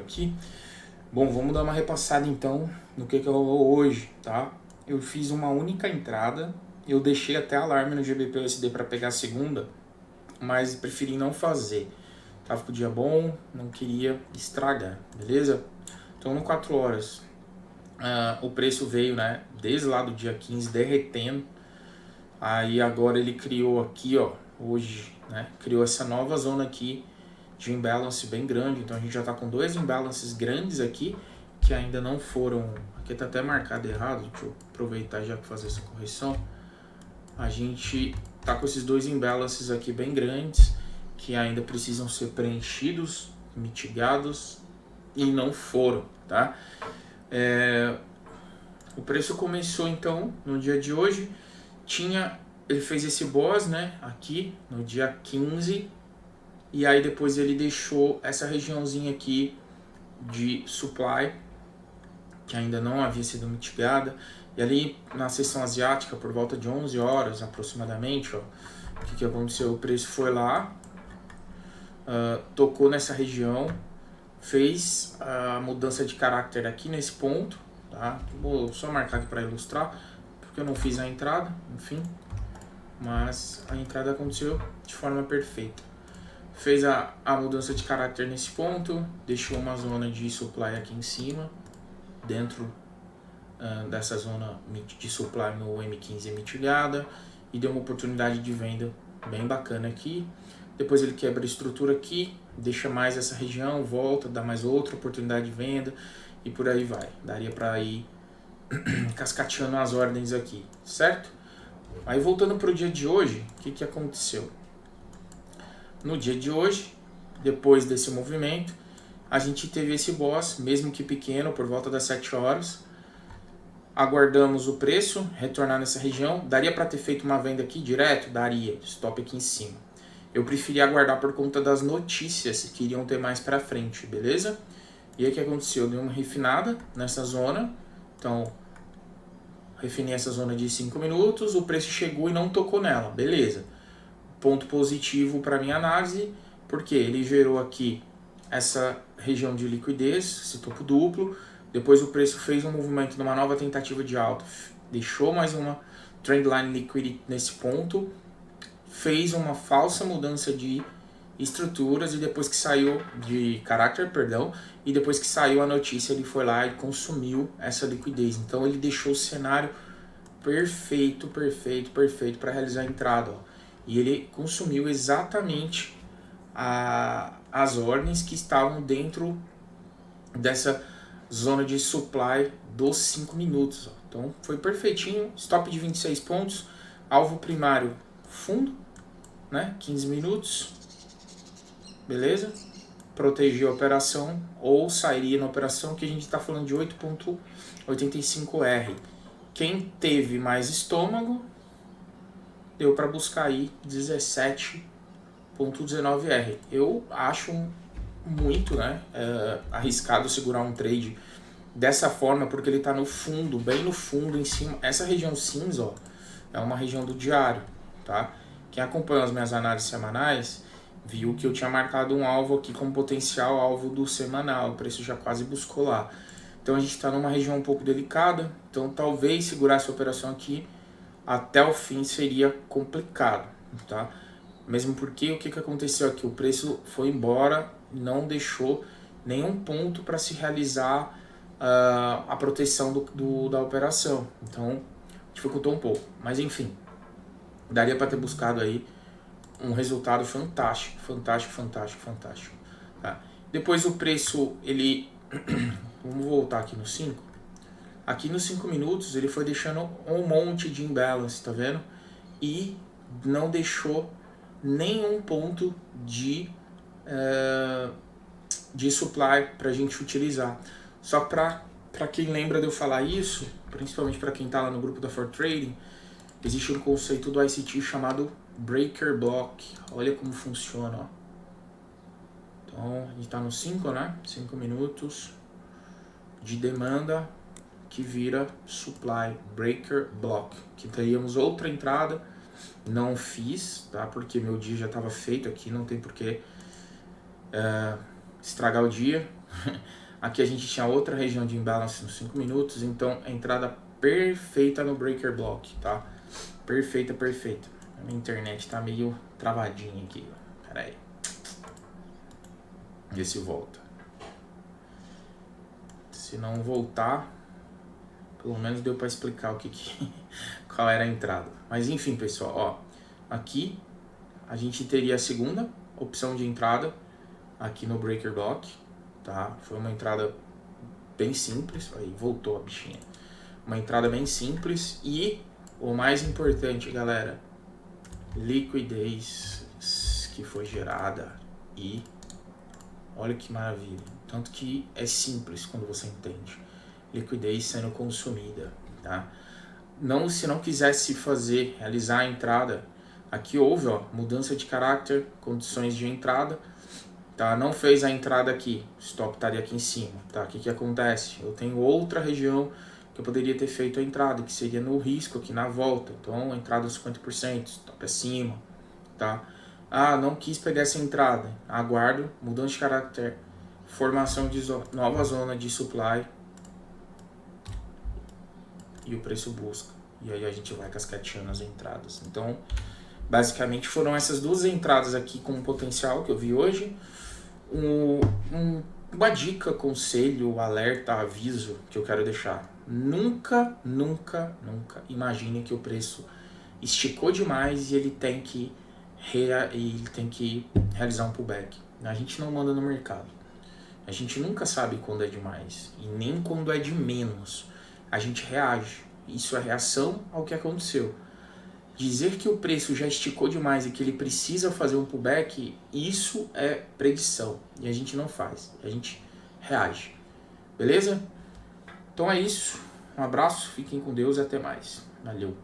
aqui. Bom, vamos dar uma repassada então no que rolou hoje, tá? Eu fiz uma única entrada, eu deixei até alarme no GBP/USD para pegar a segunda, mas preferi não fazer. Tava com o dia bom, não queria estragar, beleza? Então no 4 horas, o preço veio, né, desde lá do dia 15 derretendo. Aí agora ele criou aqui, ó, hoje, né, criou essa nova zona aqui de imbalance bem grande. Então a gente já tá com dois imbalances grandes aqui que ainda não foram, aqui tá até marcado errado, deixa eu aproveitar já para fazer essa correção. A gente tá com esses dois imbalances aqui bem grandes que ainda precisam ser preenchidos, mitigados e não foram, tá? O preço começou então no dia de hoje, ele fez esse boss, né, aqui no dia 15, e aí depois ele deixou essa regiãozinha aqui de supply, que ainda não havia sido mitigada, e ali na seção asiática, por volta de 11 horas aproximadamente, ó, o que aconteceu? O preço foi lá, tocou nessa região, fez a mudança de caráter aqui nesse ponto, tá? Vou só marcar aqui para ilustrar, porque eu não fiz a entrada, enfim, mas a entrada aconteceu de forma perfeita. Fez a mudança de caráter nesse ponto, deixou uma zona de supply aqui em cima, dentro dessa zona de supply no M15 mitigada, e deu uma oportunidade de venda bem bacana aqui. Depois ele quebra a estrutura aqui, deixa mais essa região, volta, dá mais outra oportunidade de venda e por aí vai. Daria para ir cascateando as ordens aqui, certo? Aí voltando para o dia de hoje, o que aconteceu? No dia de hoje, depois desse movimento, a gente teve esse boss, mesmo que pequeno, por volta das 7 horas. Aguardamos o preço retornar nessa região. Daria para ter feito uma venda aqui direto? Daria, stop aqui em cima. Eu preferi aguardar por conta das notícias que iriam ter mais para frente, beleza? E aí o que aconteceu? Deu uma refinada nessa zona. Então, refinei essa zona de 5 minutos, o preço chegou e não tocou nela, beleza. Ponto positivo para minha análise, porque ele gerou aqui essa região de liquidez, esse topo duplo. Depois o preço fez um movimento numa nova tentativa de alta, deixou mais uma trendline liquidity nesse ponto, fez uma falsa mudança de estruturas e depois que saiu de caráter, perdão, e depois que saiu a notícia ele foi lá e consumiu essa liquidez. Então ele deixou o cenário perfeito para realizar a entrada, ó. E ele consumiu exatamente as ordens que estavam dentro dessa zona de supply dos 5 minutos. Ó. Então foi perfeitinho, stop de 26 pontos, alvo primário fundo, né, 15 minutos, beleza? Protegeu a operação ou sairia na operação, que a gente está falando de 8.85R. Quem teve mais estômago, deu para buscar aí 17.19R. Eu acho muito, né, arriscado segurar um trade dessa forma, porque ele está no fundo, bem no fundo, em cima. Essa região cinza, ó, é uma região do diário, tá? Quem acompanha as minhas análises semanais viu que eu tinha marcado um alvo aqui como potencial alvo do semanal, o preço já quase buscou lá. Então a gente está numa região um pouco delicada, então talvez segurar essa operação aqui até o fim seria complicado, tá? Mesmo porque o que aconteceu aqui? O preço foi embora, não deixou nenhum ponto para se realizar a proteção da operação. Então dificultou um pouco, mas enfim, daria para ter buscado aí um resultado fantástico. Tá? Depois o preço, ele... Vamos voltar aqui no 5. Aqui nos 5 minutos ele foi deixando um monte de imbalance, tá vendo? E não deixou nenhum ponto de supply pra gente utilizar. Só para quem lembra de eu falar isso, principalmente para quem tá lá no grupo da For Trading, existe um conceito do ICT chamado Breaker Block. Olha como funciona, ó. Então, a gente está no 5, né? 5 minutos de demanda que vira supply, Breaker Block. Que teríamos outra entrada, não fiz, tá? Porque meu dia já estava feito aqui, não tem porquê estragar o dia. Aqui a gente tinha outra região de imbalance nos 5 minutos, então a entrada perfeita no breaker block, tá? Perfeita, perfeita. A minha internet tá meio travadinha aqui, pera aí. Vê se volta. Se não voltar, pelo menos deu para explicar qual era a entrada. Mas enfim, pessoal, ó, aqui a gente teria a segunda opção de entrada aqui no breaker block, tá? Foi uma entrada bem simples, aí voltou a bichinha. Uma entrada bem simples e o mais importante, galera, liquidez que foi gerada e olha que maravilha. Tanto que é simples quando você entende. Liquidez sendo consumida, tá? Não, se não quisesse realizar a entrada, aqui houve, ó, mudança de caráter, condições de entrada, tá? Não fez a entrada aqui, o stop estaria aqui em cima, tá? O que acontece? Eu tenho outra região que eu poderia ter feito a entrada, que seria no risco aqui na volta. Então, a entrada 50%, stop acima, tá? Ah, não quis pegar essa entrada. Aguardo, mudança de caráter, formação de nova zona de supply e o preço busca. E aí a gente vai cascateando as entradas. Então, basicamente foram essas duas entradas aqui com potencial que eu vi hoje. Uma dica, conselho, alerta, aviso que eu quero deixar. Nunca imagine que o preço esticou demais e ele tem que realizar um pullback. A gente não manda no mercado. A gente nunca sabe quando é demais e nem quando é de menos. A gente reage. Isso é reação ao que aconteceu. Dizer que o preço já esticou demais e que ele precisa fazer um pullback, isso é predição. E a gente não faz. A gente reage. Beleza? Então é isso. Um abraço, fiquem com Deus e até mais. Valeu.